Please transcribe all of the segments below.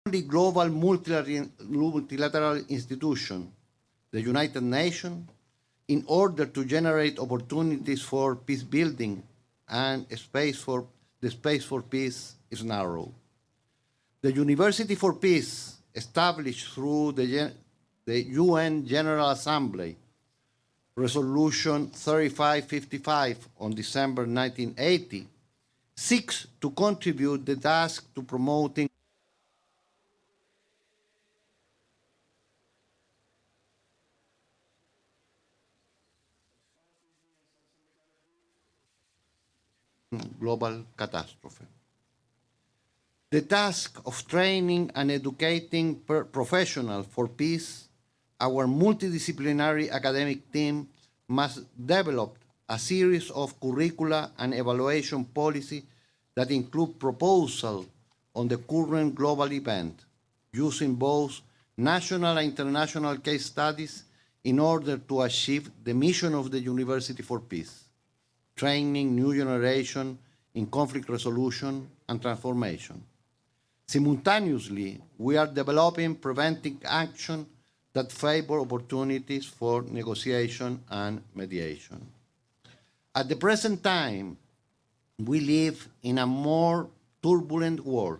global multilateral institution, the United Nations, in order to generate opportunities for peace building, and the space for peace is narrow. The University for Peace, established through the UN General Assembly, Resolution 3555 on December 1980, seeks to contribute the task to promoting global catastrophe. The task of training and educating professionals for peace, our multidisciplinary academic team must develop a series of curricula and evaluation policy that include proposals on the current global event, using both national and international case studies in order to achieve the mission of the University for Peace, training new generation in conflict resolution and transformation. Simultaneously, we are developing preventive action that favor opportunities for negotiation and mediation. At the present time, we live in a more turbulent world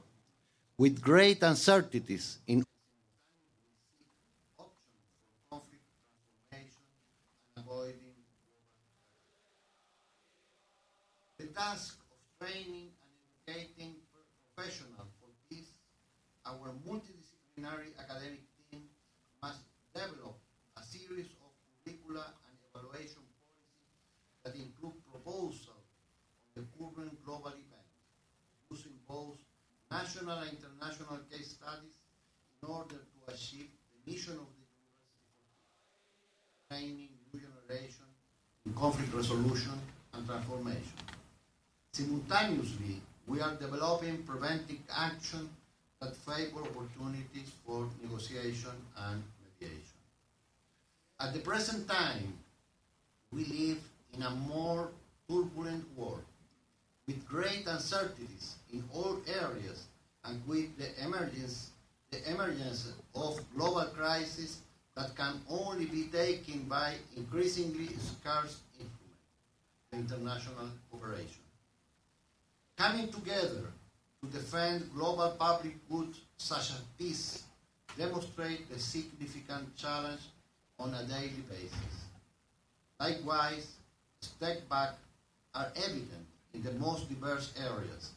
with great uncertainties in options for conflict transformation and avoiding the task of training and educating professionals for peace, our multidisciplinary academic team must develop a series of curricula and evaluation policies that include proposals on the current global event, using both national and international case studies in order to achieve the mission of the University for Peace, training new generation in conflict resolution and transformation. Simultaneously, we are developing preventive action that favor opportunities for negotiation and mediation. At the present time, we live in a more turbulent world with great uncertainties in all areas and with the emergence of global crises that can only be taken by increasingly scarce influence, international cooperation. Coming together to defend global public good such as peace demonstrate the significant challenge on a daily basis. Likewise, setbacks are evident in the most diverse areas,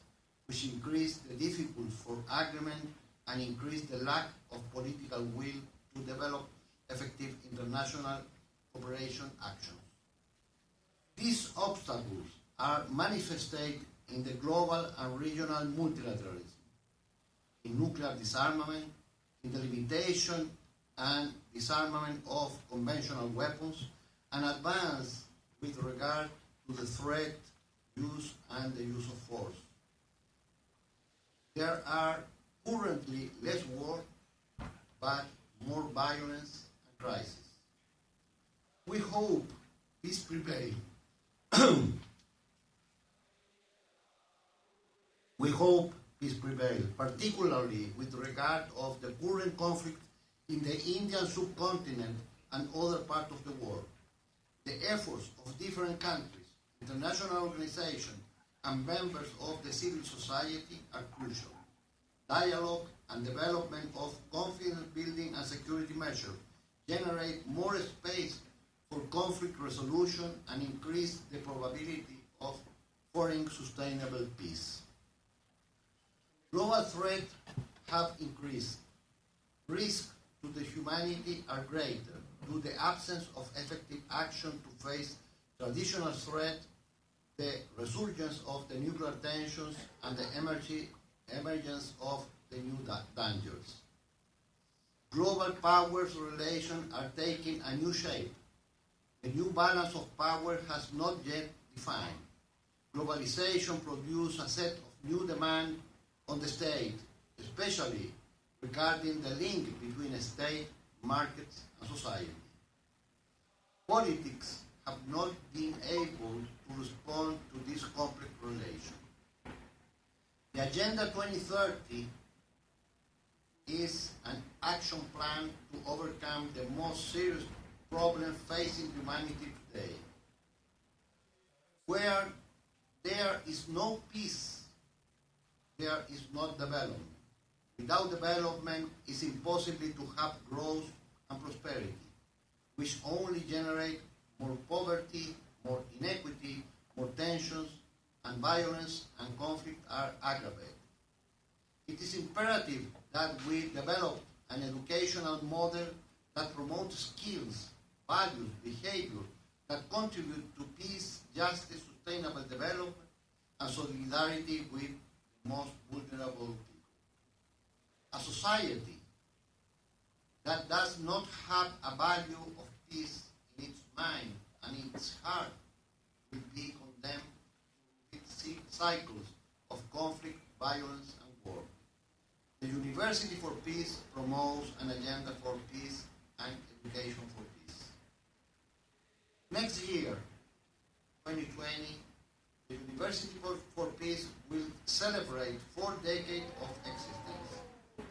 which increase the difficulty for agreement and increase the lack of political will to develop effective international cooperation actions. These obstacles are manifested in the global and regional multilateralism, in nuclear disarmament, in the limitation and disarmament of conventional weapons, and advance with regard to the threat, use, and the use of force. There are currently less war, but more violence and crisis. We hope peace prevails. We hope peace prevails, particularly with regard of the current conflict in the Indian subcontinent and other parts of the world. The efforts of different countries, international organizations, and members of the civil society are crucial. Dialogue and development of confidence building and security measures generate more space for conflict resolution and increase the probability of foreign sustainable peace. Global threats have increased. Risks to the humanity are greater due to the absence of effective action to face traditional threats, the resurgence of the nuclear tensions, and the emergence of the new dangers. Global powers relations are taking a new shape. The new balance of power has not yet defined. Globalization produces a set of new demands on the state, especially regarding the link between state, markets, and society. Politics have not been able to respond to this complex relation. The Agenda 2030 is an action plan to overcome the most serious problem facing humanity today. Where there is no peace, there is not development. Without development, it's impossible to have growth and prosperity, which only generate more poverty, more inequity, more tensions, and violence and conflict are aggravated. It is imperative that we develop an educational model that promotes skills, values, behavior that contribute to peace, justice, sustainable development, and solidarity with the most vulnerable people. A society that does not have a value of peace in its mind and in its heart will be condemned to its cycles of conflict, violence, and war. The University for Peace promotes an agenda for peace and education for peace. Next year, 2020, the University for Peace will celebrate 4 decades of existence,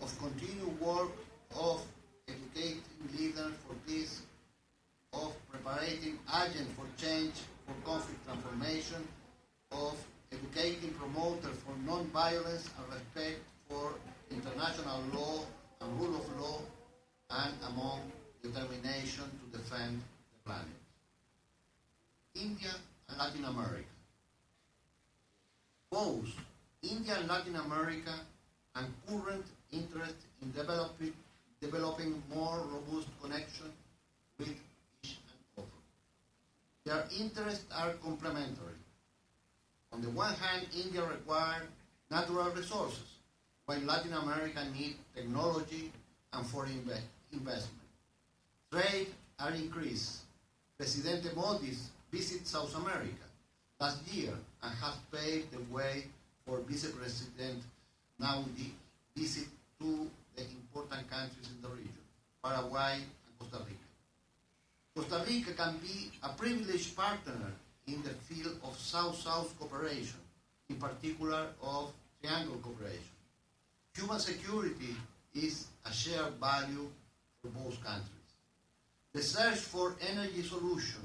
of continued work, of educating leaders for peace, of preparing agents for change, for conflict transformation, of educating promoters for non-violence and respect for international law and rule of law, and among determination to defend the planet. India and Latin America. Both India and Latin America and current interest in developing more robust connection with each and other. Their interests are complementary. On the one hand, India requires natural resources, while Latin America needs technology and foreign investment. Trade are increased. President Modi visited South America last year and has paved the way for Vice President Naidu visit to the important countries in the region, Paraguay and Costa Rica. Costa Rica can be a privileged partner in the field of South-South cooperation, in particular of triangle cooperation. Human security is a shared value for both countries. The search for energy solution,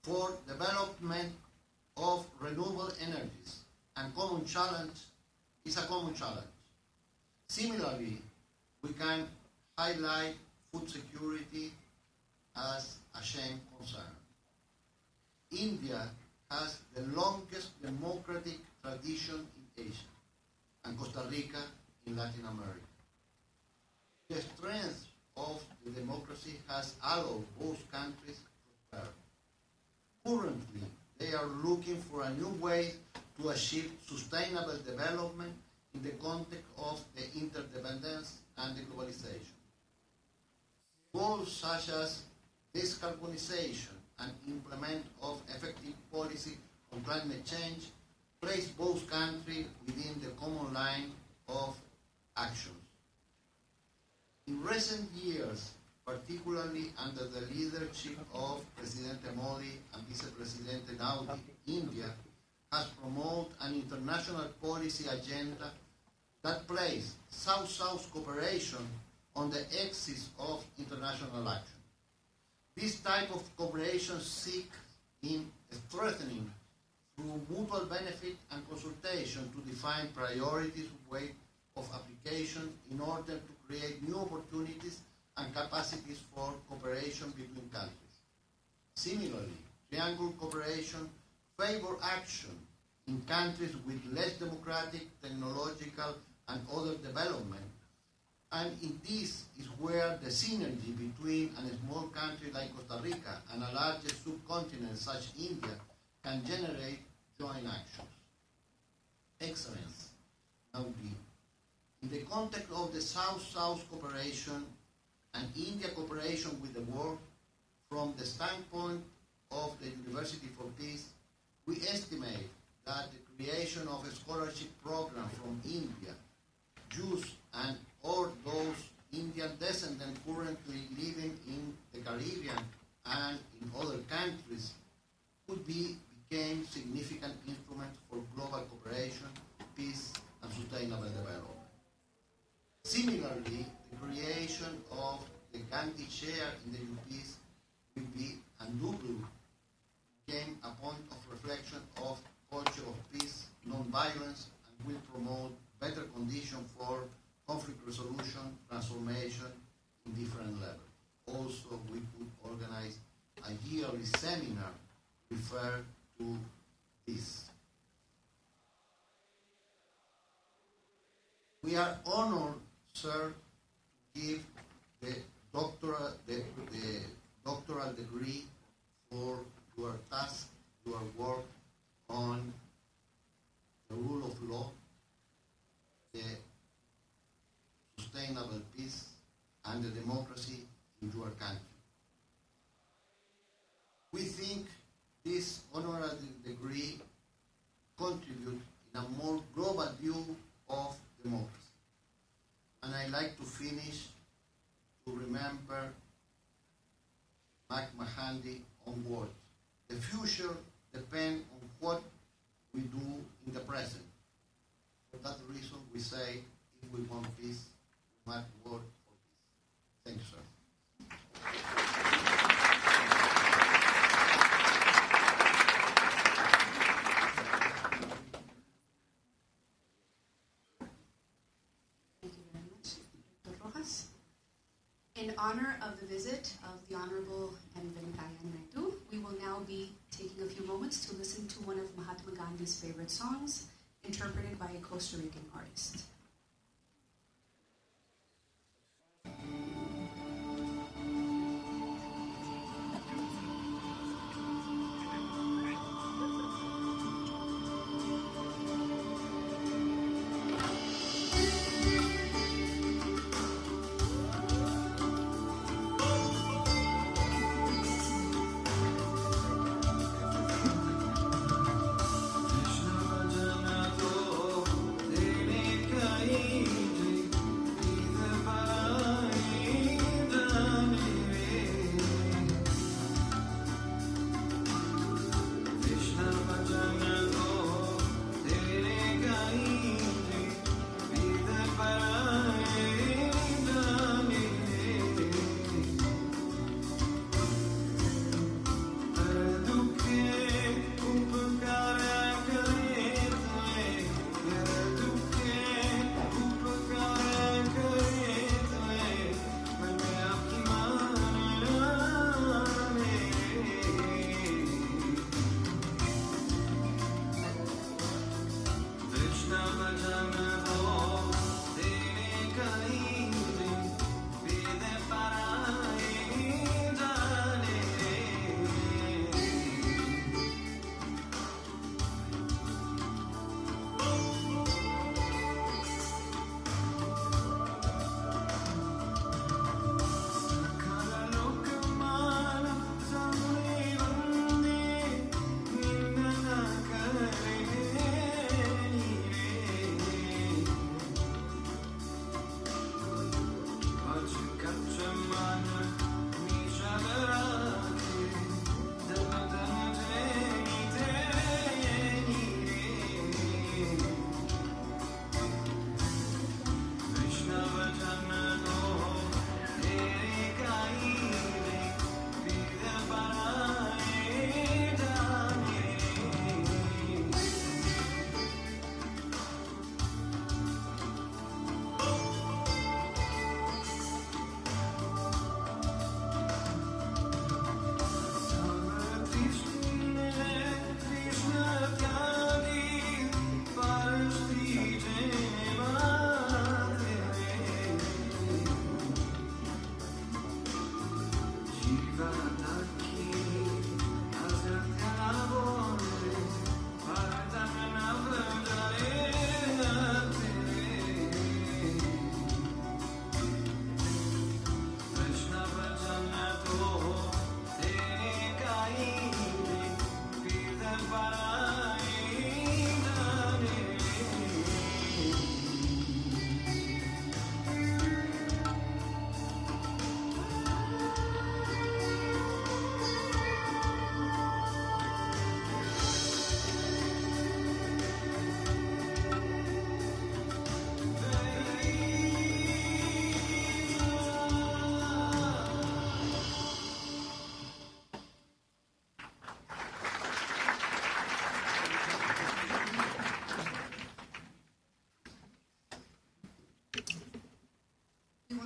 for development of renewable energies and common challenge is a common challenge. Similarly, we can highlight food security as a shared concern. India has the longest democratic tradition in Asia, and Costa Rica in Latin America. The strength of the democracy has allowed both countries to prosper. Currently, they are looking for a new way to achieve sustainable development in the context of the interdependence and the globalization. Goals such as decarbonization and implement of effective policy on climate change place both countries within the common line of actions. In recent years, particularly under the leadership of President Modi and Vice President Naidu, India has promoted an international policy agenda that places South-South cooperation on the axis of international action. This type of cooperation seeks in strengthening through mutual benefit and consultation to define priorities, way of application in order to create new opportunities and capacities for cooperation between countries. Similarly, triangle cooperation favors action in countries with less democratic, technological, and other development, and in this is where the synergy between a small country like Costa Rica and a larger subcontinent such India can generate joint actions. Excellence. Now, in the context of the South-South cooperation and India cooperation with the world, from the standpoint of the University for Peace, we estimate that the creation of a scholarship program from India, Jews and or those Indian descendants currently living in the Caribbean and in other countries became significant instruments for global cooperation, peace, and sustainable development. Similarly, Similarly, the creation of the Gandhi chair in the UPs will be a noble became a point of reflection of culture of peace, non-violence, and will promote better conditions for conflict resolution, transformation in different levels. Also, we could organize a yearly seminar referred to this. We are honored, sir, to give the doctoral degree for your task, your work on the rule of law, the sustainable peace, and the democracy in your country. We think this honorary degree contributes in a more global view of democracy. And I like to finish to remember Mahatma Gandhi on words. The future depends on what we do in the present. For that reason, we say, if we want peace, we must work for peace. Thank you, sir. Thank you very much, Dr. Rojas. In honor of the visit of the Honorable Venkaiah Naidu, we will now be taking a few moments to listen to one of Mahatma Gandhi's favorite songs, interpreted by a Costa Rican artist. Krishna Jana to Dene Ka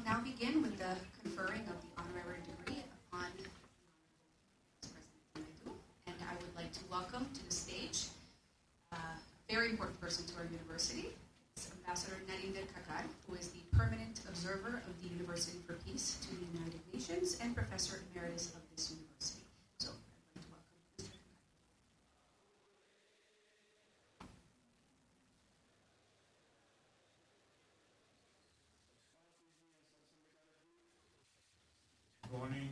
will now begin with the conferring of the honorary degree upon President Naidu, and I would like to welcome to the stage a very important person to our university. It's Ambassador Naidu, who is the permanent observer of the University for Peace to the United Nations and Professor Emeritus of this university. So I'd like to welcome Mr. Kakad. Good morning.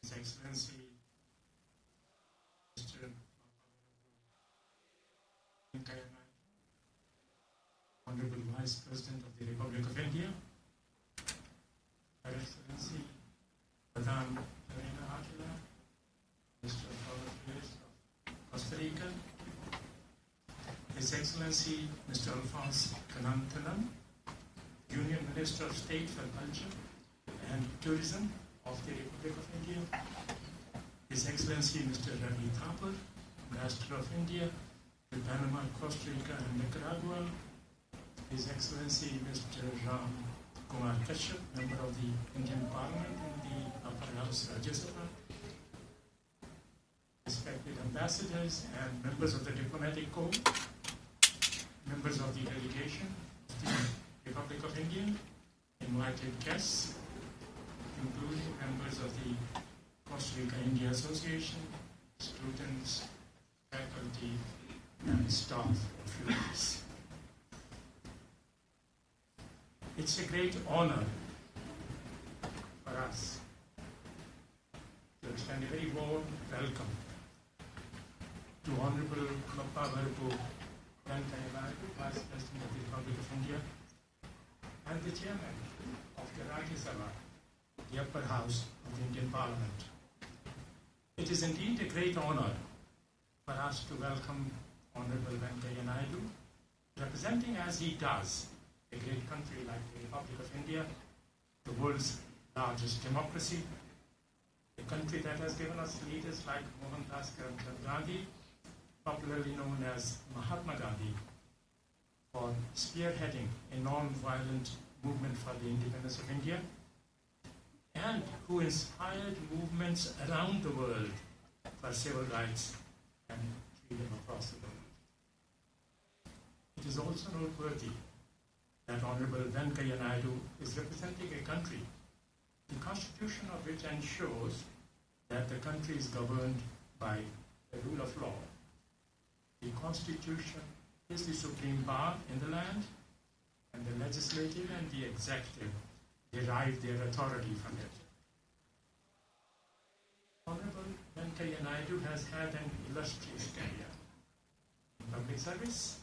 His Excellency, Mr. Venkaiah Naidu, Honorable Vice President of the Republic of India, Her Excellency, Madam Akila, Minister of Foreign Affairs of Costa Rica, His Excellency, Mr. Alphonse Kanantanam, Union Minister of State for Culture and Tourism of the Republic of India, His Excellency Mr. Ravi Thapar, Ambassador of India to Panama, Costa Rica and Nicaragua, His Excellency Mr. Ram Kumar Kashyap, Member of the Indian Parliament in the Upper House, Rajya Sabha, respected ambassadors and members of the diplomatic corps, members of the delegation of the Republic of India, invited guests, including members of the Costa Rica India Association, students, faculty, and staff of UPS. It's a great honor for us to extend a very warm welcome to Honorable Bappa Varpu Venkaiah Naidu, Vice President of the Republic of India, and the Chairman of the Rajya Sabha, the upper house of the Indian Parliament. It is indeed a great honor for us to welcome Honorable Venkaiah Naidu, representing as he does a great country like the Republic of India, the world's largest democracy, a country that has given us leaders like Mohandas Karamchand Gandhi, popularly known as Mahatma Gandhi, for spearheading a non-violent movement for the independence of India, and who inspired movements around the world for civil rights and freedom across the world. It is also noteworthy that Honorable Venkaiah Naidu is representing a country, the constitution of which ensures that the country is governed by the rule of law. The constitution is the supreme power in the land, and the legislative and the executive derive their authority from it. Honorable Venkaiah Naidu has had an illustrious career in public service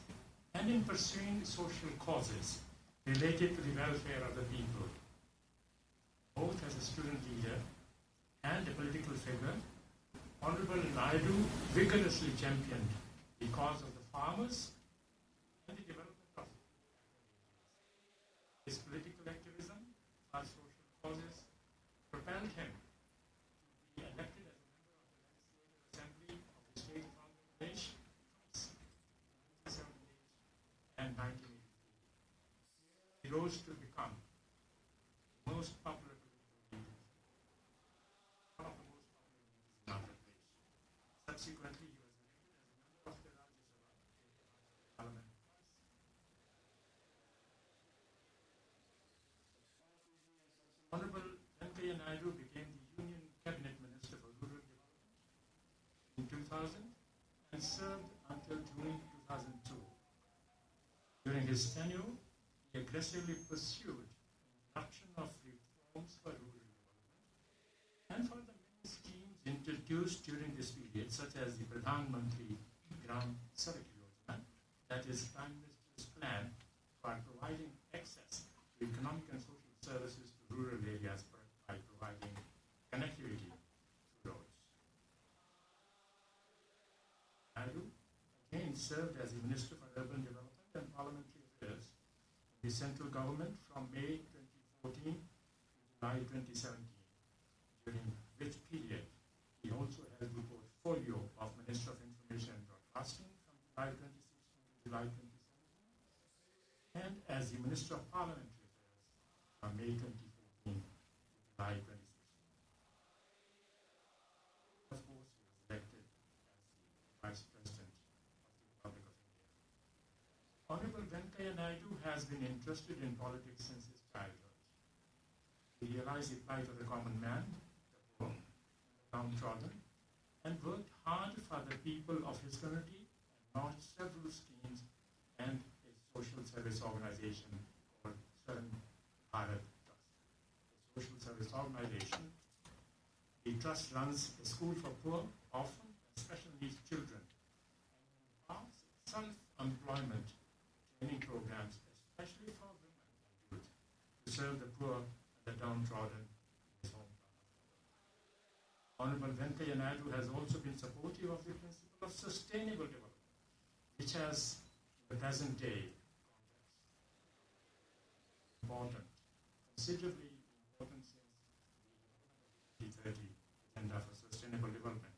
and in pursuing social causes related to the welfare of the people. Both as a student leader and a political figure, Honorable Naidu vigorously championed the cause of the farmers and the development of his political activism for social causes propelled him to be elected as a member of the Legislative Assembly of the State of Andhra Pradesh in 1978 and 1983. He rose to become the most popular political leader, one of the most popular leaders in Andhra Pradesh. Subsequently, he was elected as a member of the Rajya Sabha, Parliament. Honorable Venkaiah Naidu became the Union Cabinet Minister for Rural Development in 2000 and served until June 2002. During his tenure, he aggressively pursued the introduction of reforms for rural development and for the many schemes introduced during this period, such as the Pradhan Mantri Gram Sadak Yojana, that is Prime Minister's plan for providing access to economic and social services to rural areas by providing connectivity to roads. Naidu again served as the Minister for Urban Development and Parliamentary Affairs in the central government from May 2014 to July 2017, during which period he also held the portfolio of Minister of Information and Broadcasting from July 2016 to July 2017 as the Minister of Parliamentary Affairs from May 2014 to July 2016. Of course, he was elected as the Vice President of the Republic of India. Honorable Venkaiah Naidu has been interested in politics since his childhood. He realized the plight of the common man, the poor, the downtrodden, and worked hard for the people of his community and launched several schemes and a social service organization called Bharat Trust. A social service organization. The trust runs a school for poor, orphan, and special needs children and imparts self-employment training programs, especially for women and youth, to serve the poor and the downtrodden in his home. Honorable Venkaiah Naidu has also been supportive of the principle of sustainable development, which has, in the present day, considerably important since the 2030 Agenda for Sustainable Development.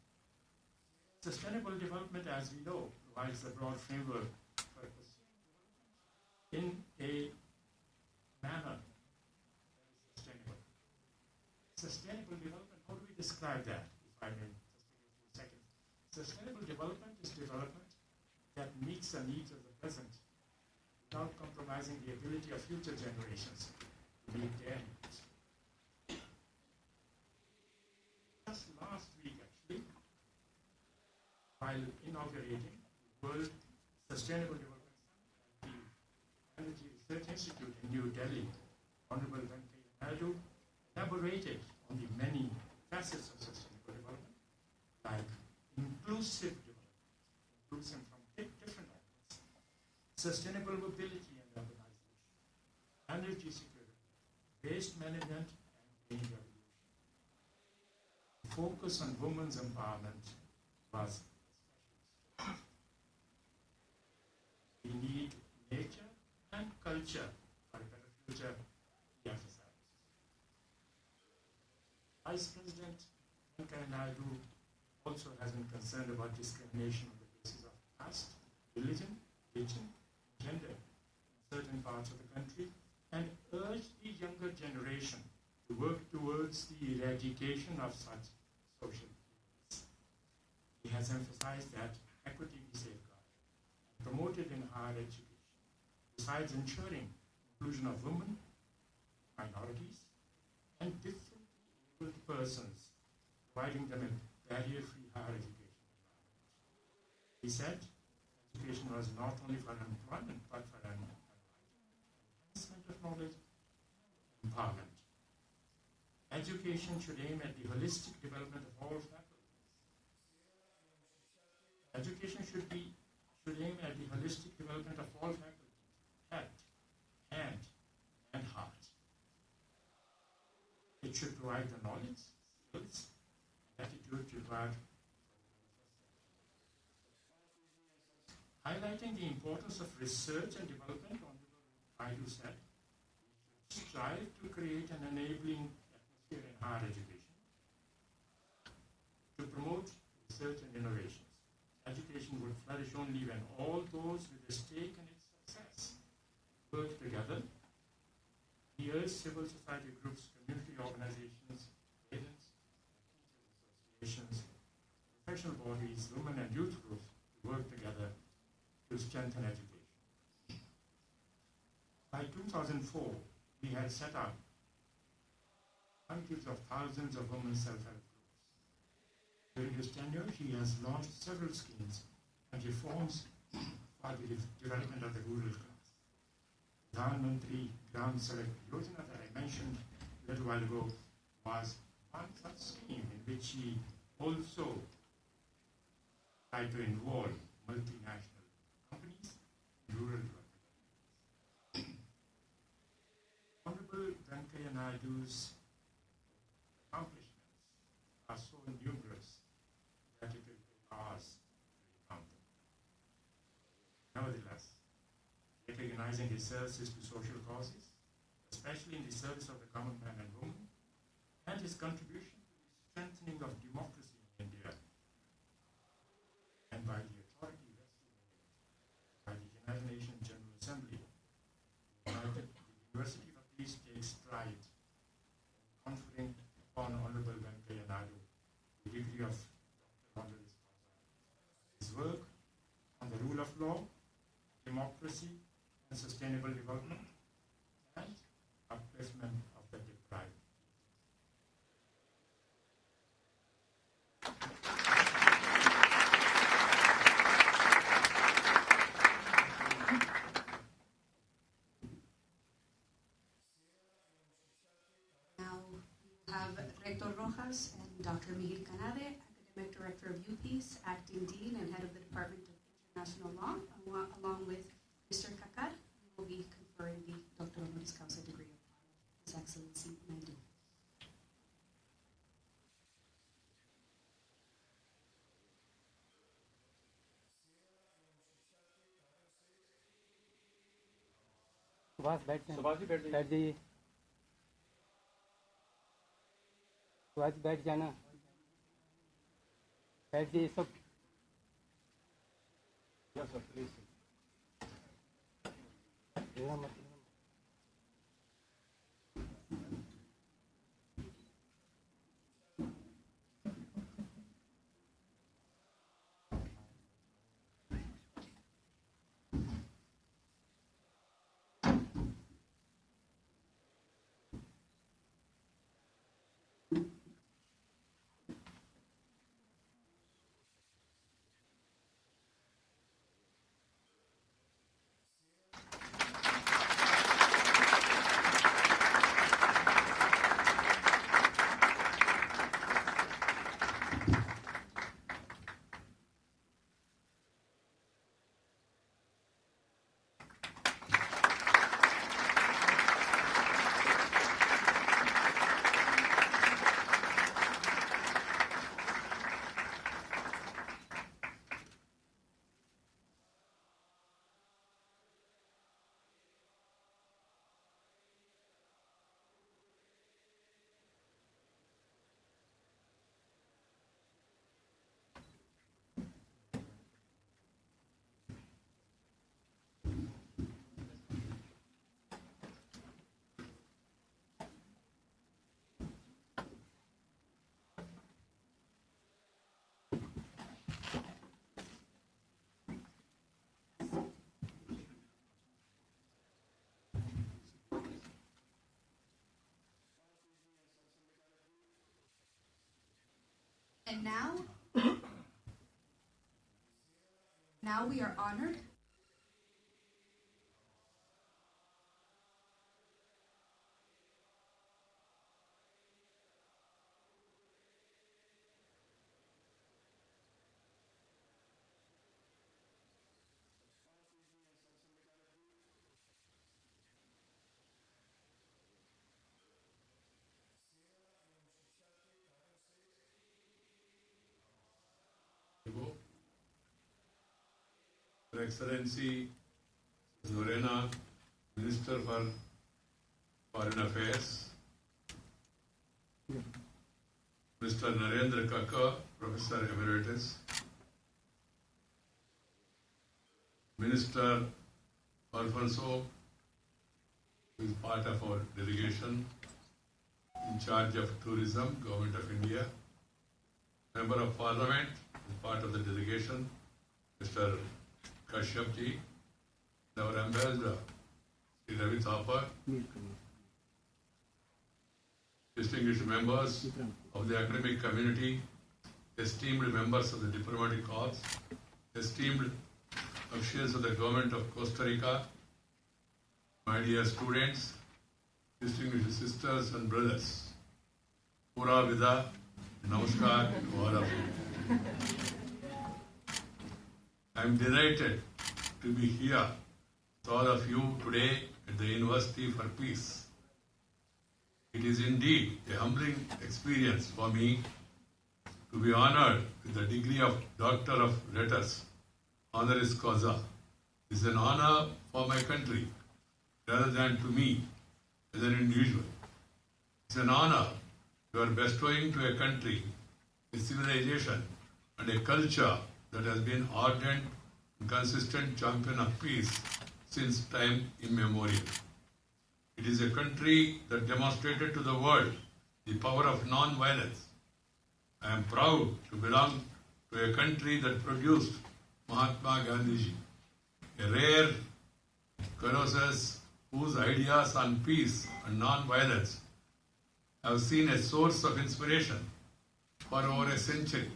Sustainable development, as we know, provides a broad framework for pursuing development in a manner that is sustainable. Sustainable development, how do we describe that, if I may just take a few seconds? Sustainable development is development that meets the needs of the present without compromising the ability of future generations to meet their needs. Just last week, actually, while inaugurating the World Sustainable Development Summit at the Energy Research Institute in New Delhi, Honorable Venkaiah Naidu elaborated on the many facets of sustainable development, like inclusive development, inclusive from different angles, sustainable mobility and urbanization, energy security, waste management, and green revolution. The focus on women's empowerment was special. We need nature and culture for a better future, he emphasized. Vice President Venkaiah Naidu also has been concerned about discrimination on the basis of caste, religion, gender in certain parts of the country, and urged the younger generation to work towards the eradication of such social evils. He has emphasized that equity be safeguarded and promoted in higher education, besides ensuring inclusion of women, minorities, and differently abled persons, providing them a barrier-free higher education environment. He said education was not only for employment, but for enhancement of knowledge and empowerment. Education should aim at the holistic development of all faculties. Education should aim at the holistic development of all faculties, head, hand, and heart. It should provide the knowledge, skills, and attitude required. Highlighting the importance of research and development, Honorable Naidu said, we should strive to create an enabling atmosphere in higher education to promote research and innovations. Education would flourish only when all those with a stake in its success work together. He urged civil society groups, community organizations, parents, associations, professional bodies, women and youth groups to work together to strengthen education. By 2004, we had set up hundreds of thousands of women's self-help groups. During his tenure, he has launched several schemes and reforms for the development of the rural class. Pradhan Mantri Gram Sadak Yojana that I mentioned a little while ago was one such scheme in which he also tried to involve multinational companies in rural development. Honorable Venkaiah Naidu's accomplishments are so numerous that it will take hours to recount them. Nevertheless, recognizing his services to social causes, especially in the service of the common man and woman, and his contribution to the strengthening of democracy in India, and by the authority vested in it by the United Nations General Assembly, democracy and sustainable development, and upliftment of the deprived. Now we have Rector Rojas and Dr. Miguel Canade, Academic Director of UPeace, Acting Dean and Head of the Department of International Law, along with Mr. Kakar, who will be conferring the Doctor Honoris Causa degree of His Excellency Naidu. Subhash बैठ जाइए। सुभाष बैठ जाना, बैठ जाइए सब। And now we are honored Her Excellency Lorena, Minister for Foreign Affairs, Mr. Narendra Kaka, Professor Emeritus, Minister Alfonso, who is part of our delegation in charge of tourism, Government of India, Member of Parliament, part of the delegation, Mr. Kashyap ji, and our Ambassador, Shri Ravi Thapa, distinguished members of the academic community, esteemed members of the diplomatic corps, esteemed officials of the government of Costa Rica, my dear students, distinguished sisters and brothers, Pura Vida, Namaskar to all of you. I am delighted to be here with all of you today at the University for Peace. It is indeed a humbling experience for me to be honored with the degree of Doctor of Letters, Honoris Causa. It is an honor for my country rather than to me as an individual. It's an honor you are bestowing to a country, a civilization, and a culture that has been ardent and consistent champion of peace since time immemorial. It is a country that demonstrated to the world the power of non-violence. I am proud to belong to a country that produced Mahatma Gandhi ji, a rare professors whose ideas on peace and non-violence have seen a source of inspiration for over a century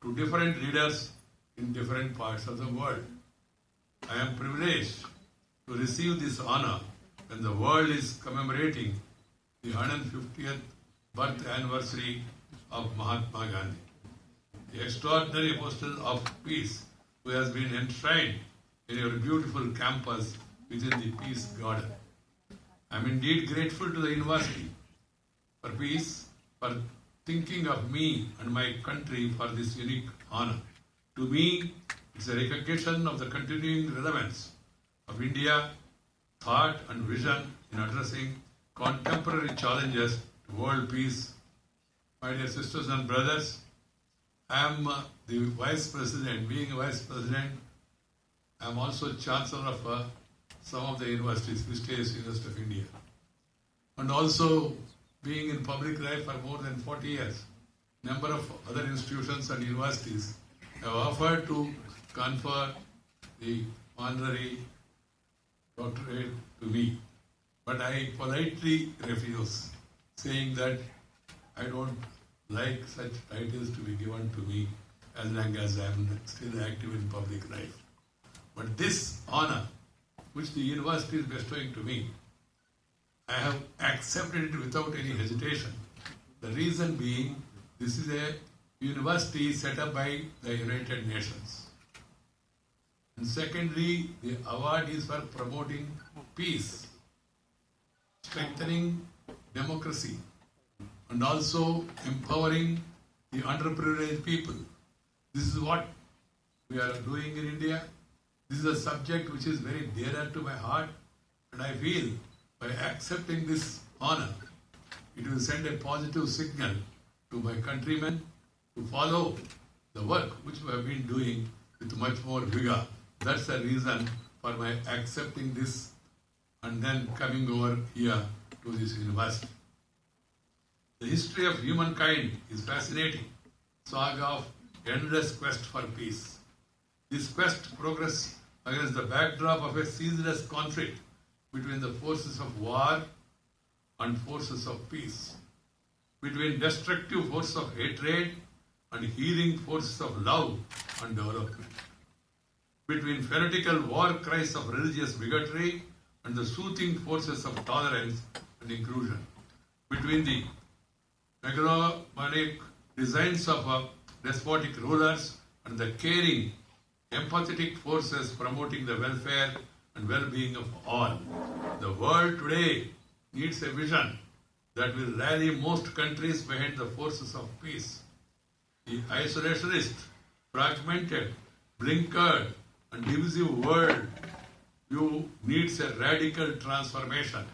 to different leaders in different parts of the world. I am privileged to receive this honor when the world is commemorating the 150th birth anniversary of Mahatma Gandhi, the extraordinary apostle of peace who has been enshrined in your beautiful campus within the Peace Garden. I am indeed grateful to the university for peace, for thinking of me and my country for this unique honor. To me, it's a recognition of the continuing relevance of India, thought and vision in addressing contemporary challenges to world peace. My dear sisters and brothers, I am the Vice President. Being a Vice President, I am also Chancellor of some of the universities, prestigious University of India. And also, being in public life for more than 40 years, number of other institutions and universities have offered to confer the Honorary Doctorate to me. But I politely refuse, saying that I don't like such titles to be given to me as long as I am still active in public life. But this honor, which the university is bestowing to me, I have accepted it without any hesitation. The reason being, this is a university set up by the United Nations. And secondly, the award is for promoting peace, strengthening democracy, and also empowering the underprivileged people. This is what we are doing in India. This is a subject which is very dear to my heart, and I feel by accepting this honor, it will send a positive signal to my countrymen to follow the work which we have been doing with much more vigor. That's the reason for my accepting this and then coming over here to this university. The history of humankind is fascinating, saga of endless quest for peace. This quest progresses against the backdrop of a ceaseless conflict between the forces of war and forces of peace, between destructive forces of hatred and healing forces of love and development, between fanatical war cries of religious bigotry and the soothing forces of tolerance and inclusion, between the megalomaniac designs of despotic rulers and the caring, empathetic forces promoting the welfare and well-being of all. The world today needs a vision that will rally most countries behind the forces of peace. The isolationist, fragmented, blinkered, and divisive world view needs a radical transformation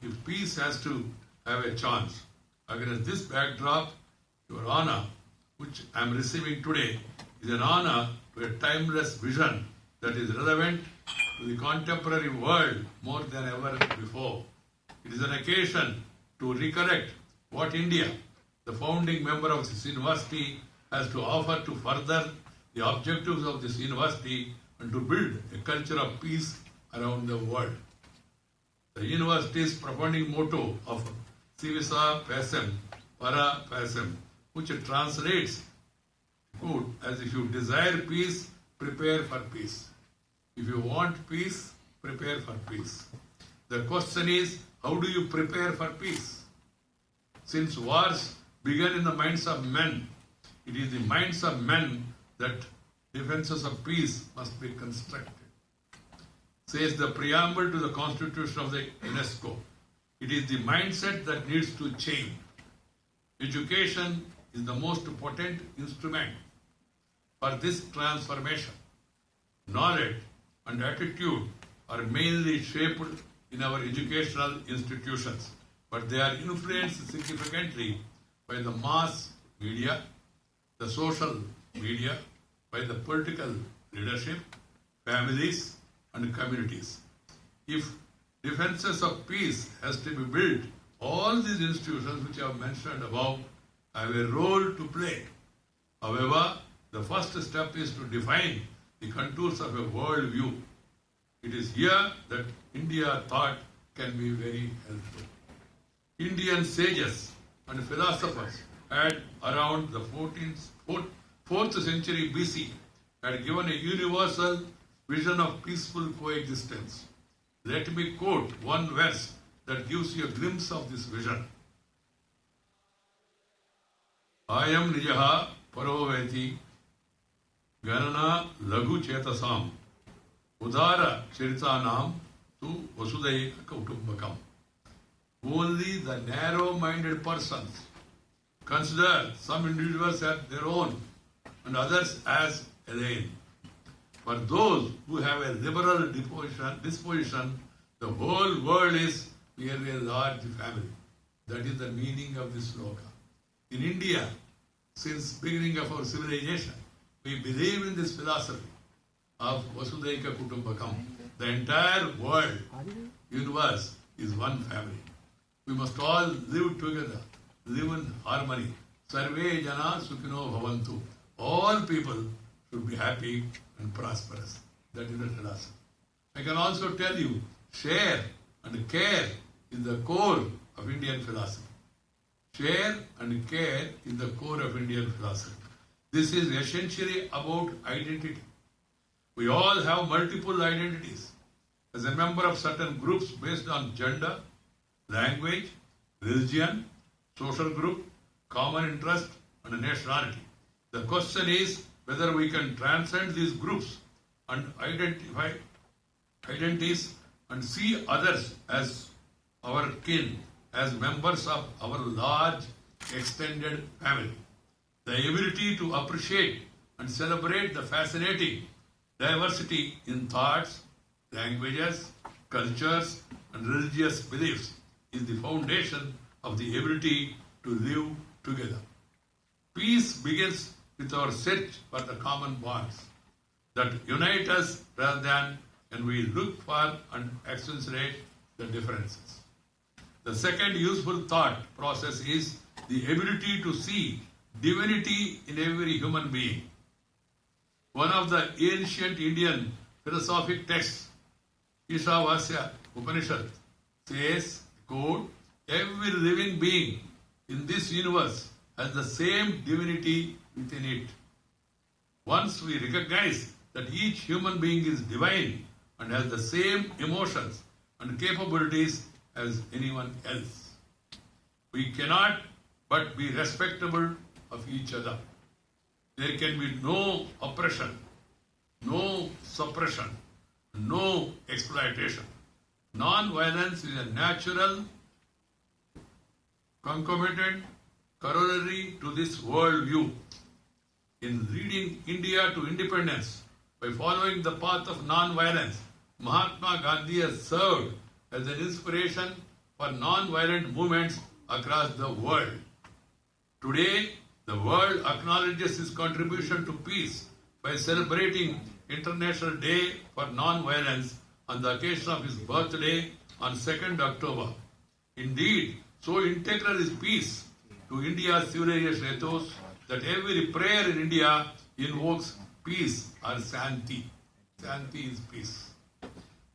if peace has to have a chance. Against this backdrop, your honor, which I am receiving today, is an honor to a timeless vision that is relevant to the contemporary world more than ever before. It is an occasion to recollect what India, the founding member of this university, has to offer to further the objectives of this university and to build a culture of peace around the world. The university's propounding motto of Civisa Pacem, Para Pacem, which translates good as if you desire peace, prepare for peace. If you want peace, prepare for peace. The question is, how do you prepare for peace? Since wars began in the minds of men, it is the minds of men that defenses of peace must be constructed. Says the preamble to the Constitution of the UNESCO. It is the mindset that needs to change. Education is the most potent instrument for this transformation. Knowledge and attitude are mainly shaped in our educational institutions, but they are influenced significantly by the mass media, the social media, by the political leadership, families, and communities. If defenses of peace has to be built, all these institutions which I have mentioned above have a role to play. However, the first step is to define the contours of a world view. It is here that India thought can be very helpful. Indian sages and philosophers had around the 4th century BC had given a universal vision of peaceful coexistence. Let me quote one verse that gives you a glimpse of this vision. Ayam nijaha paroveti ganana laghu chetasam udara charitanam tu vasudhaika kutumbakam. Only the narrow-minded persons consider some individuals as their own and others as alien. For those who have a liberal disposition, the whole world is merely a large family. That is the meaning of this sloka. In India, since beginning of our civilization, we believe in this philosophy of Vasudhaika Kutumbakam. The entire world, universe, is one family. We must all live together, live in harmony. Sarve jana sukhino bhavantu. All people should be happy and prosperous. That is the philosophy. I can also tell you, share and care is the core of Indian philosophy. Share and care is the core of Indian philosophy. This is essentially about identity. We all have multiple identities. As a member of certain groups based on gender, language, religion, social group, common interest, and nationality. The question is whether we can transcend these groups and identify identities and see others as our kin, as members of our large extended family. The ability to appreciate and celebrate the fascinating diversity in thoughts, languages, cultures, and religious beliefs is the foundation of the ability to live together. Peace begins with our search for the common bonds that unite us rather than when we look for and accentuate the differences. The second useful thought process is the ability to see divinity in every human being. One of the ancient Indian philosophic texts, Ishavasya Upanishad, says, quote, every living being in this universe has the same divinity within it. Once we recognize that each human being is divine and has the same emotions and capabilities as anyone else, we cannot but be respectable of each other. There can be no oppression, no suppression, no exploitation. Non-violence is a natural, concomitant corollary to this world view. In leading India to independence by following the path of non-violence, Mahatma Gandhi has served as an inspiration for non-violent movements across the world. Today, the world acknowledges his contribution to peace by celebrating International Day for Non-Violence on the occasion of his birthday on 2nd October. Indeed, so integral is peace to India's civilization ethos that every prayer in India invokes peace or Santi. Santi is peace.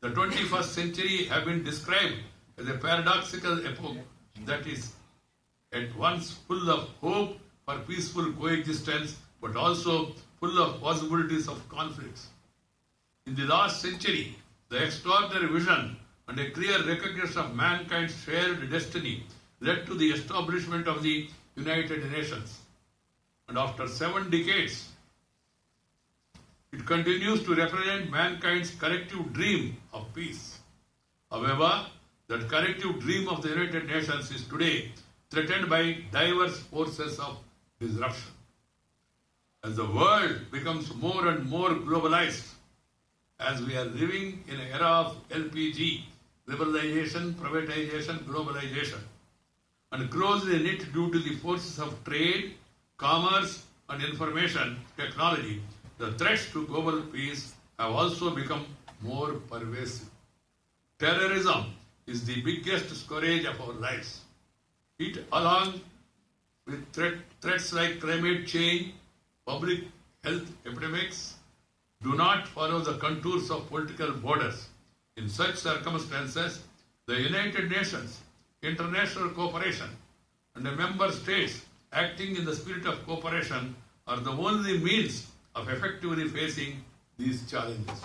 The 21st century has been described as a paradoxical epoch that is at once full of hope for peaceful coexistence but also full of possibilities of conflicts. In the last century, the extraordinary vision and a clear recognition of mankind's shared destiny led to the establishment of the United Nations. And after 7 decades, it continues to represent mankind's collective dream of peace. However, that collective dream of the United Nations is today threatened by diverse forces of disruption. As the world becomes more and more globalized, as we are living in an era of LPG, liberalization, privatization, globalization, and closely knit due to the forces of trade, commerce, and information technology, the threats to global peace have also become more pervasive. Terrorism is the biggest scourge of our lives. It, along with threats like climate change, public health epidemics, do not follow the contours of political borders. In such circumstances, the United Nations, international cooperation, and the member states acting in the spirit of cooperation are the only means of effectively facing these challenges.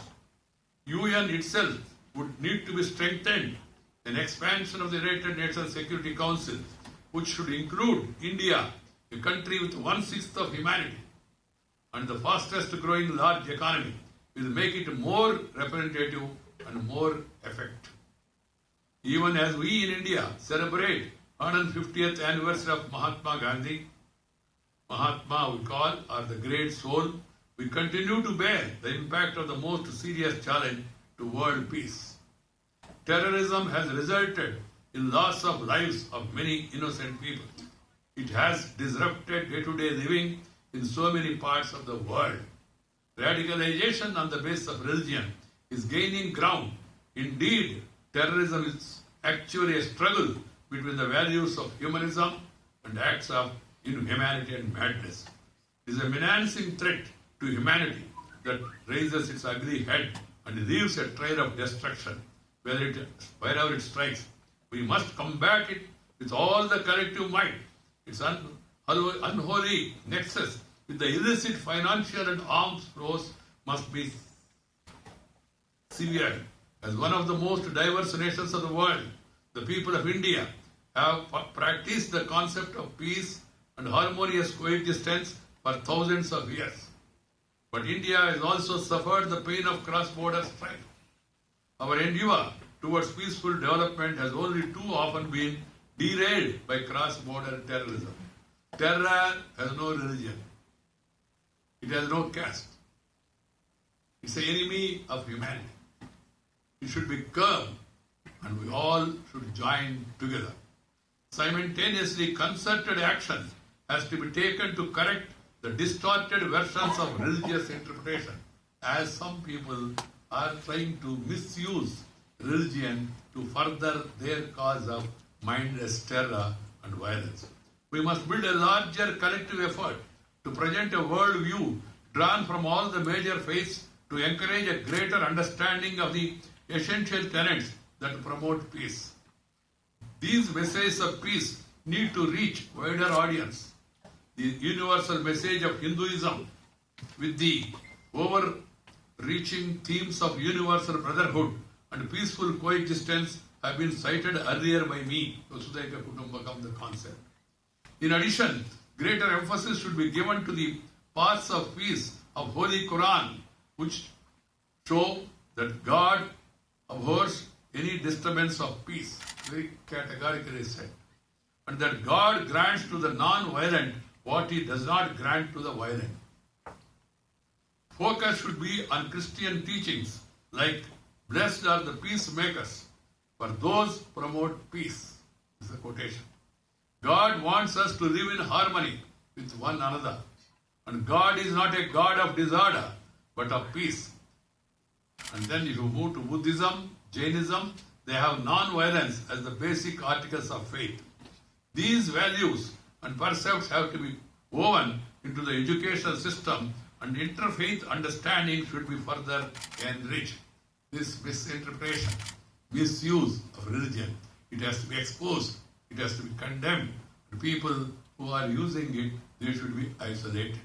UN itself would need to be strengthened. An expansion of the United Nations Security Council, which should include India, a country with 1/6 of humanity and the fastest growing large economy, will make it more representative and more effective. Even as we in India celebrate 150th anniversary of Mahatma Gandhi, Mahatma we call, or the great soul, we continue to bear the impact of the most serious challenge to world peace. Terrorism has resulted in loss of lives of many innocent people. It has disrupted day-to-day living in so many parts of the world. Radicalization on the basis of religion is gaining ground. Indeed, terrorism is actually a struggle between the values of humanism and acts of inhumanity and madness. It is a menacing threat to humanity that raises its ugly head and leaves a trail of destruction wherever it strikes. We must combat it with all the collective might. Its unholy nexus with the illicit financial and arms flows must be severed. As one of the most diverse nations of the world, the people of India have practiced the concept of peace and harmonious coexistence for thousands of years. But India has also suffered the pain of cross-border strife. Our endeavor towards peaceful development has only too often been derailed by cross-border terrorism. Terror has no religion. It has no caste. It's the enemy of humanity. It should be curbed, and we all should join together. Simultaneously, concerted action has to be taken to correct the distorted versions of religious interpretation, as some people are trying to misuse religion to further their cause of mindless terror and violence. We must build a larger collective effort to present a world view drawn from all the major faiths to encourage a greater understanding of the essential tenets that promote peace. These messages of peace need to reach wider audience. The universal message of Hinduism with the overreaching themes of universal brotherhood and peaceful coexistence have been cited earlier by me, Vasudhaiva Kutumbakam, the concept. In addition, greater emphasis should be given to the paths of peace of Holy Quran, which show that God abhors any disturbance of peace, very categorically said, and that God grants to the non-violent what He does not grant to the violent. Focus should be on Christian teachings like blessed are the peacemakers, for those promote peace. This is a quotation. God wants us to live in harmony with one another. And God is not a God of disorder, but of peace. And then if you move to Buddhism, Jainism, they have non-violence as the basic articles of faith. These values and percepts have to be woven into the educational system, and interfaith understanding should be further enriched. This misinterpretation, misuse of religion, it has to be exposed, it has to be condemned. The people who are using it, they should be isolated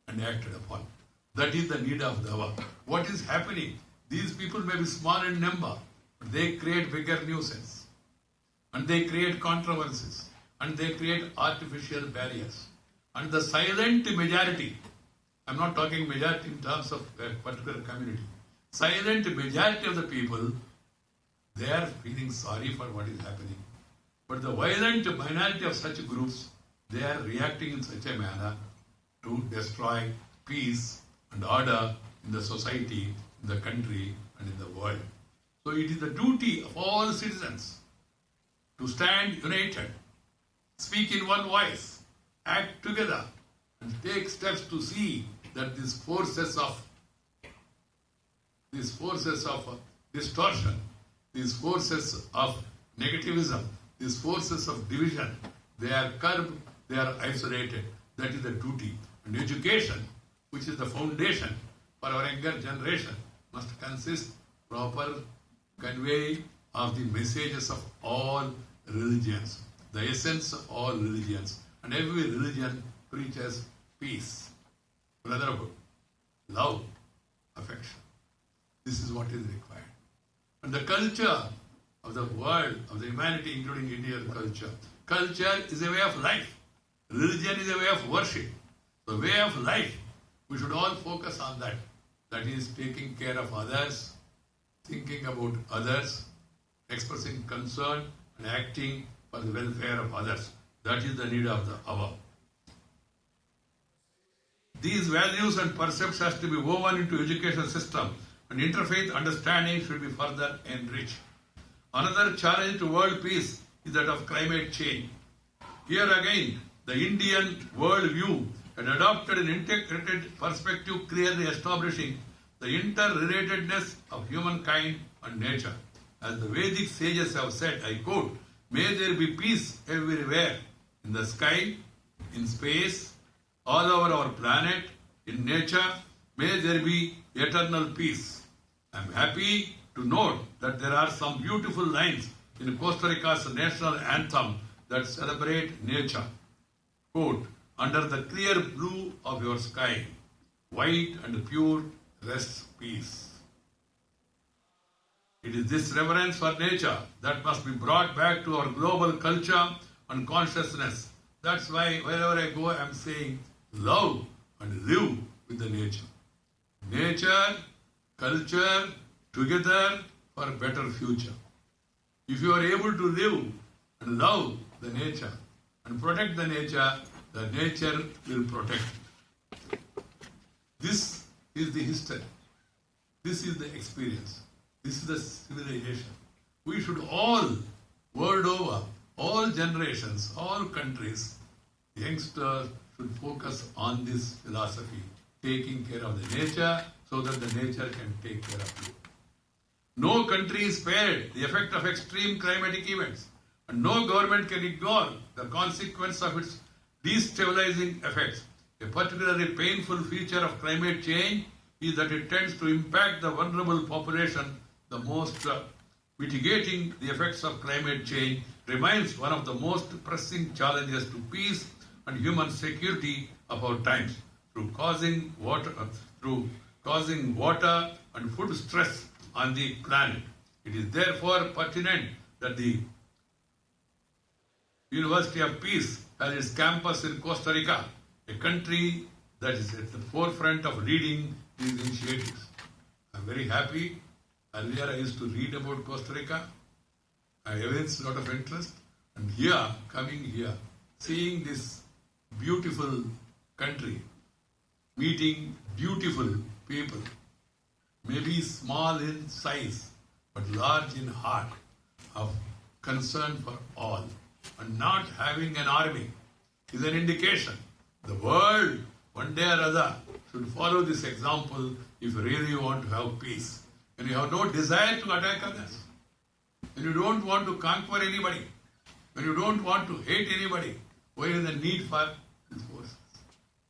and acted upon. That is the need of the hour. What is happening? These people may be small in number, but they create bigger nuisance. And they create controversies. And they create artificial barriers. And the silent majority, I'm not talking majority in terms of a particular community, silent majority of the people, they are feeling sorry for what is happening. But the violent minority of such groups, they are reacting in such a manner to destroy peace and order in the society, in the country, and in the world. So it is the duty of all citizens to stand united, speak in one voice, act together, and take steps to see that these forces of distortion, these forces of negativism, these forces of division, they are curbed, they are isolated. That is the duty. And education, which is the foundation for our younger generation, must consist proper convey of the messages of all religions, the essence of all religions. And every religion preaches peace, brotherhood, love, affection. This is what is required. And the culture of the world, of the humanity, including Indian culture, culture is a way of life. Religion is a way of worship. The way of life, we should all focus on that. That is taking care of others, thinking about others, expressing concern and acting for the welfare of others. That is the need of the hour. These values and perceptions has to be woven into education system, and interfaith understanding should be further enriched. Another challenge to world peace is that of climate change. Here again, the Indian world view had adopted an integrated perspective, clearly establishing the interrelatedness of humankind and nature. As the Vedic sages have said, I quote, "May there be peace everywhere, in the sky, in space, all over our planet, in nature, may there be eternal peace." I am happy to note that there are some beautiful lines in Costa Rica's national anthem that celebrate nature. Quote, "Under the clear blue of your sky, white and pure rests peace." It is this reverence for nature that must be brought back to our global culture and consciousness. That's why wherever I go, I am saying love and live with the nature. Nature, culture, together for a better future. If you are able to live and love the nature and protect the nature will protect. This is the history. This is the experience. This is the civilization. We should all, world over, all generations, all countries, youngsters should focus on this philosophy, taking care of the nature so that the nature can take care of you. No country is spared the effect of extreme climatic events, and no government can ignore the consequence of its destabilizing effects. A particularly painful feature of climate change is that it tends to impact the vulnerable population the most. Mitigating the effects of climate change remains one of the most pressing challenges to peace and human security of our times, through causing water and food stress on the planet. It is therefore pertinent that the University of Peace has its campus in Costa Rica, a country that is at the forefront of leading these initiatives. I am very happy. Earlier I used to read about Costa Rica. I evinced a lot of interest. And here, coming here, seeing this beautiful country, meeting beautiful people, maybe small in size, but large in heart, of concern for all, and not having an army, is an indication the world, one day or other, should follow this example if you really want to have peace. When you have no desire to attack others, when you don't want to conquer anybody, when you don't want to hate anybody, where is the need for these forces?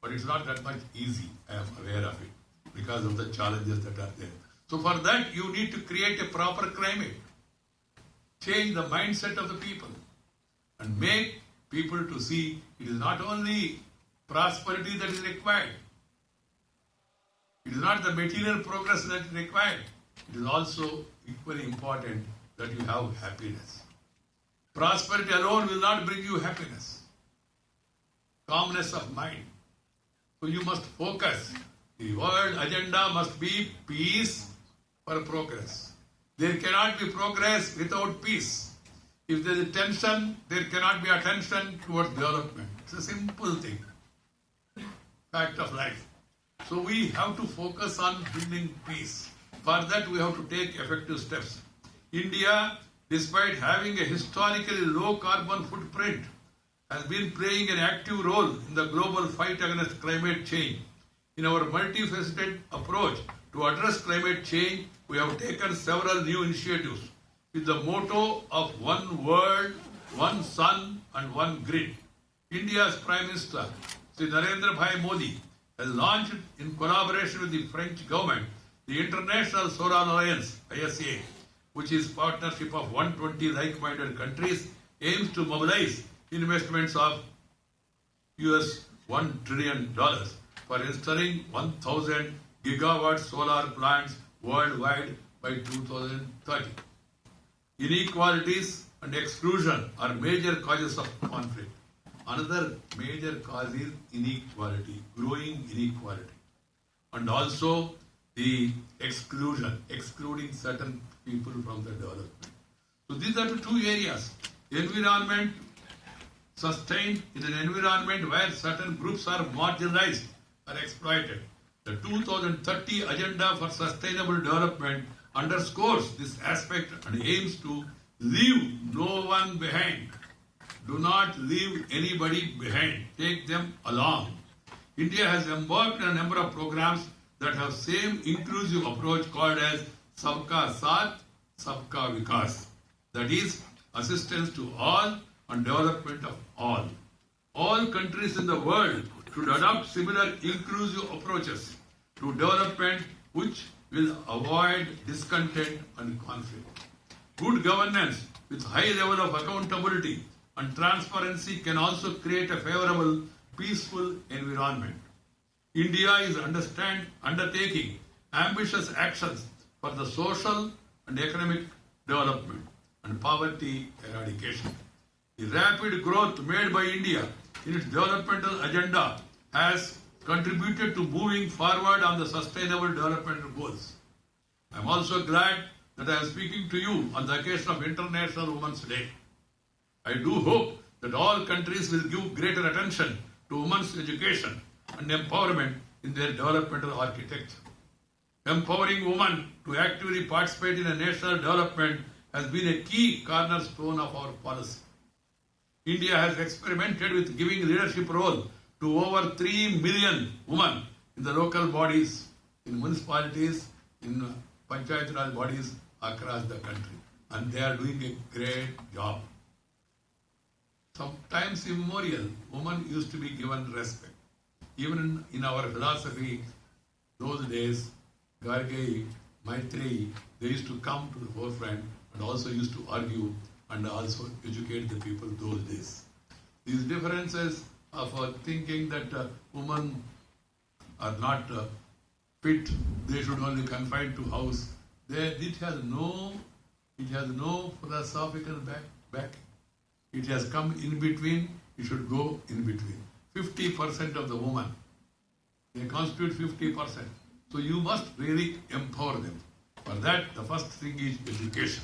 But it's not that much easy, I am aware of it, because of the challenges that are there. So for that, you need to create a proper climate, change the mindset of the people, and make people to see it is not only prosperity that is required, it is not the material progress that is required, it is also equally important that you have happiness. Prosperity alone will not bring you happiness, calmness of mind. So you must focus. The world agenda must be peace for progress. There cannot be progress without peace. If there is tension, there cannot be attention towards development. It's a simple thing. Fact of life. So we have to focus on building peace. For that we have to take effective steps. India, despite having a historically low carbon footprint, has been playing an active role in the global fight against climate change. In our multifaceted approach to address climate change, we have taken several new initiatives with the motto of one world, one sun and one grid. India's Prime Minister, Shri Narendra Bhai Modi, has launched in collaboration with the French government the International Solar Alliance, ISA, which is partnership of 120 like-minded countries, aims to mobilize investments of US $1 trillion for installing 1,000 gigawatt solar plants worldwide by 2030. Inequalities and exclusion are major causes of conflict. Another major cause is inequality, growing inequality. And also the exclusion, excluding certain people from the development. So these are the two areas. Environment, sustained in an environment where certain groups are marginalized or exploited. The 2030 Agenda for Sustainable Development underscores this aspect and aims to leave no one behind. Do not leave anybody behind. Take them along. India has embarked on a number of programs that have same inclusive approach called as Sabka Saath, Sabka Vikas. That is, assistance to all and development of all. All countries in the world should adopt similar inclusive approaches to development which will avoid discontent and conflict. Good governance with high level of accountability and transparency can also create a favorable, peaceful environment. India is undertaking ambitious actions for the social and economic development and poverty eradication. The rapid growth made by India in its developmental agenda has contributed to moving forward on the sustainable development goals. I am also glad that I am speaking to you on the occasion of International Women's Day. I do hope that all countries will give greater attention to women's education and empowerment in their developmental architecture. Empowering women to actively participate in a national development has been a key cornerstone of our policy. India has experimented with giving leadership role to over 3 million women in the local bodies, in municipalities, in Panchayat Raj bodies across the country. And they are doing a great job. Sometimes immemorial, women used to be given respect. Even in our philosophy, those days, Gargi, Maitreyi, they used to come to the forefront and also used to argue and also educate the people those days. These differences of thinking that women are not fit, they should only confine to house, it has no philosophical back. It has come in between, it should go in between. 50% of the women, they constitute 50%. So you must really empower them. For that, the first thing is education.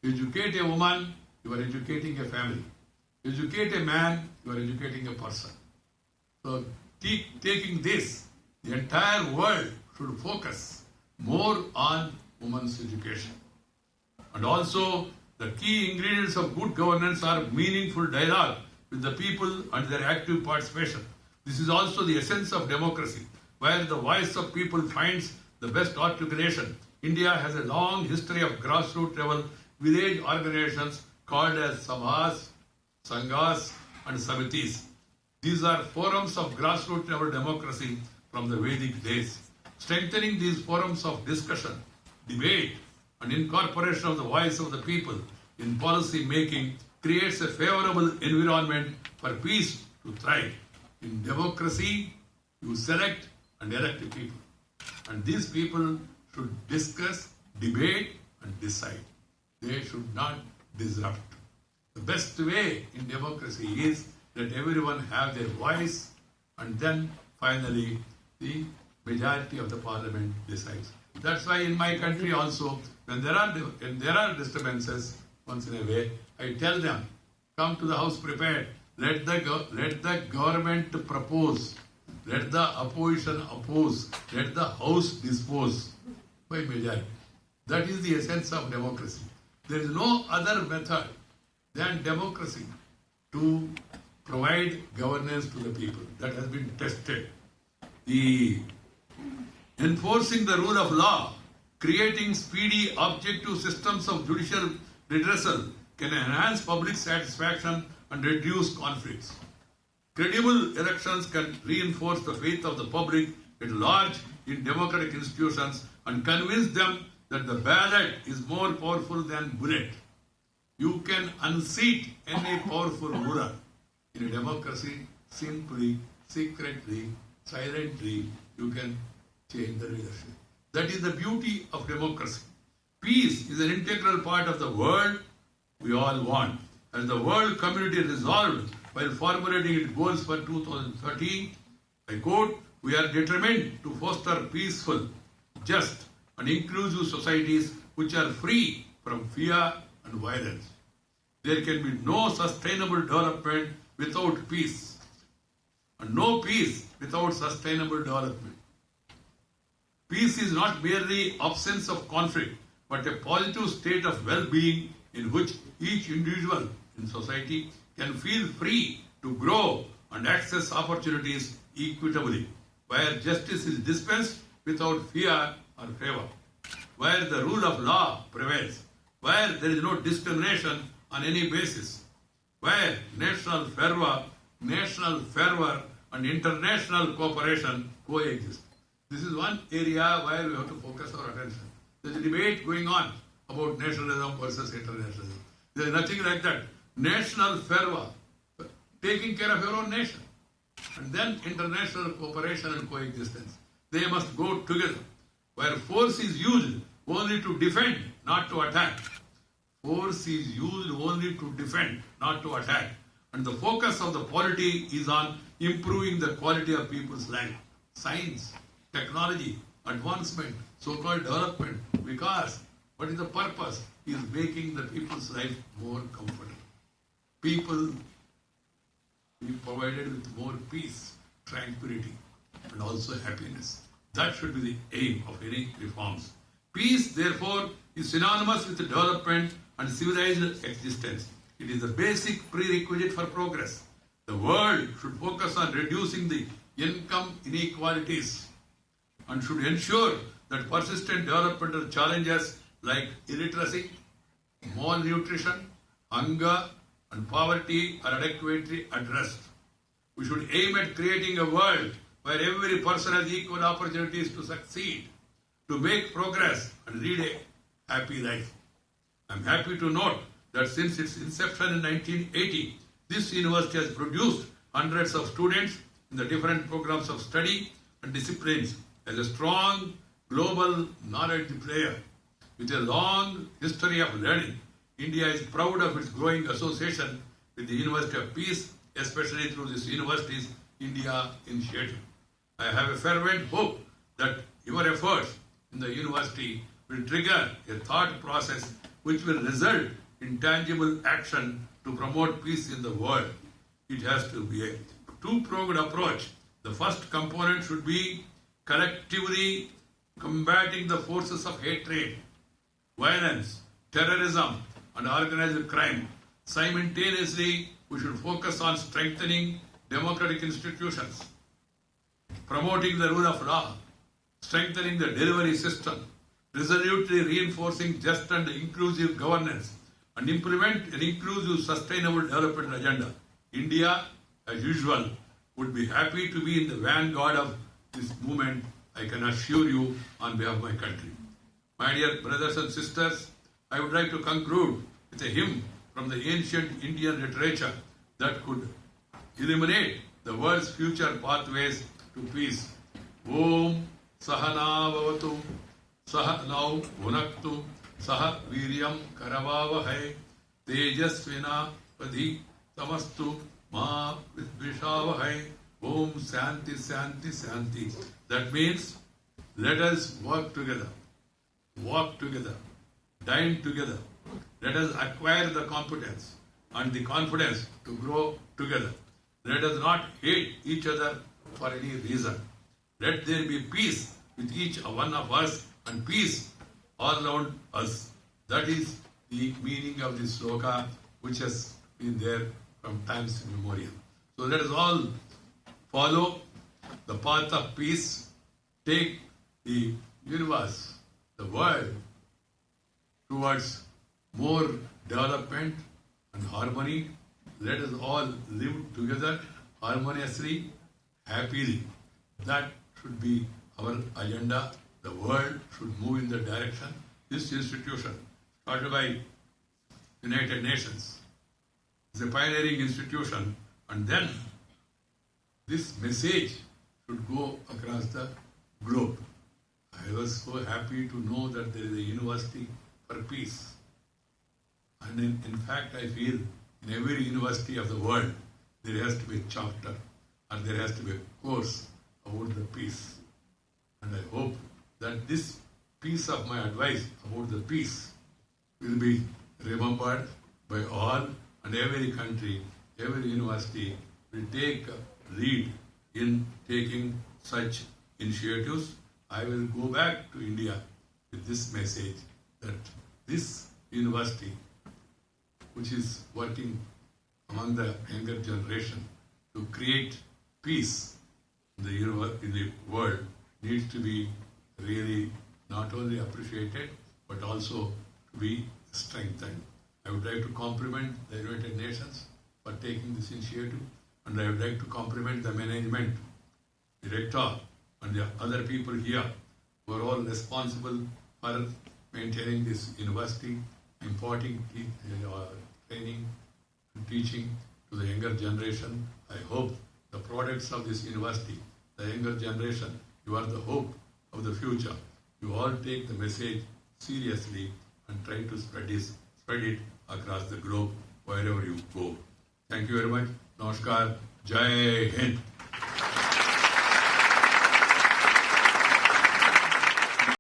Educate a woman, you are educating a family. Educate a man, you are educating a person. So taking this, the entire world should focus more on women's education. And also, the key ingredients of good governance are meaningful dialogue with the people and their active participation. This is also the essence of democracy, where the voice of people finds the best articulation. India has a long history of grassroots level village organizations called as Sabhas, Sanghas and Samitis. These are forums of grassroots level democracy from the Vedic days. Strengthening these forums of discussion, debate and incorporation of the voice of the people in policy making creates a favorable environment for peace to thrive. In democracy, you select and elect people. And these people should discuss, debate and decide. They should not disrupt. The best way in democracy is that everyone have their voice and then finally the majority of the parliament decides. That's why in my country also, when there are disturbances, once in a way, I tell them, come to the house prepared. Let the government propose. Let the opposition oppose. Let the house dispose by majority. That is the essence of democracy. There is no other method than democracy to provide governance to the people. That has been tested. Enforcing the rule of law, creating speedy, objective systems of judicial redressal can enhance public satisfaction and reduce conflicts. Credible elections can reinforce the faith of the public at large in democratic institutions and convince them that the ballot is more powerful than bullet. You can unseat any powerful ruler. In a democracy, simply, secretly, silently, you can change the leadership. That is the beauty of democracy. Peace is an integral part of the world we all want. As the world community resolved while formulating its goals for 2013, I quote, "We are determined to foster peaceful, just and inclusive societies which are free from fear and violence. There can be no sustainable development without peace, and no peace without sustainable development. Peace is not merely absence of conflict, but a positive state of well-being in which each individual in society can feel free to grow and access opportunities equitably, where justice is dispensed without fear or favor, where the rule of law prevails, where there is no discrimination on any basis, where national fervor and international cooperation coexist." This is one area where we have to focus our attention. There is a debate going on about nationalism versus internationalism. There is nothing like that. National fervor, taking care of your own nation, and then international cooperation and coexistence. They must go together. Where force is used only to defend, not to attack. Force is used only to defend, not to attack. And the focus of the polity is on improving the quality of people's life. Science, technology, advancement, so-called development, because what is the purpose? Is making the people's life more comfortable. People be provided with more peace, tranquility, and also happiness. That should be the aim of any reforms. Peace, therefore, is synonymous with development and civilized existence. It is the basic prerequisite for progress. The world should focus on reducing the income inequalities and should ensure that persistent developmental challenges like illiteracy, malnutrition, hunger, and poverty are adequately addressed. We should aim at creating a world where every person has equal opportunities to succeed, to make progress, and lead a happy life. I am happy to note that since its inception in 1980, this university has produced hundreds of students in the different programs of study and disciplines as a strong global knowledge player. With a long history of learning, India is proud of its growing association with the University of Peace, especially through this university's India initiative. I have a fervent hope that your efforts in the university will trigger a thought process which will result in tangible action to promote peace in the world. It has to be a two-pronged approach. The first component should be collectively combating the forces of hatred, violence, terrorism, and organized crime. Simultaneously, we should focus on strengthening democratic institutions, promoting the rule of law, strengthening the delivery system, resolutely reinforcing just and inclusive governance, and implement an inclusive sustainable development agenda. India, as usual, would be happy to be in the vanguard of this movement, I can assure you on behalf of my country. My dear brothers and sisters, I would like to conclude with a hymn from the ancient Indian literature that could illuminate the world's future pathways to peace. Om Sahana Bhavatu Sahanau Bhunaktu Saha Viryam Karavavahai Tejasvina Padhi Tamastu Ma Vidvishavahai Om Santi Santi Santi. That means let us work together, dine together. Let us acquire the competence and the confidence to grow together. Let us not hate each other for any reason. Let there be peace with each one of us and peace all around us. That is the meaning of this sloka, which has been there from times immemorial. So let us all follow the path of peace, take the universe, the world, towards more development and harmony. Let us all live together harmoniously, happily. That should be our agenda. The world should move in that direction. this institution, started by United Nations, is a pioneering institution, and then this message should go across the globe. I was so happy to know that there is a university for peace. And in fact, I feel in every university of the world, there has to be a chapter or there has to be a course about the peace. And I hope that this piece of my advice about the peace will be remembered by all, and every country, every university will take a lead in taking such initiatives. I will go back to India with this message that this university, which is working among the younger generation to create peace in the world, needs to be really not only appreciated but also to be strengthened. I would like to compliment the United Nations for taking this initiative, and I would like to compliment the management, the rector, and the other people here who are all responsible for maintaining this university, imparting training and teaching to the younger generation. I hope the products of this university, the younger generation, you are the hope of the future. You all take the message seriously and try to spread it across the globe wherever you go. Thank you very much. Namaskar. Jai Hind.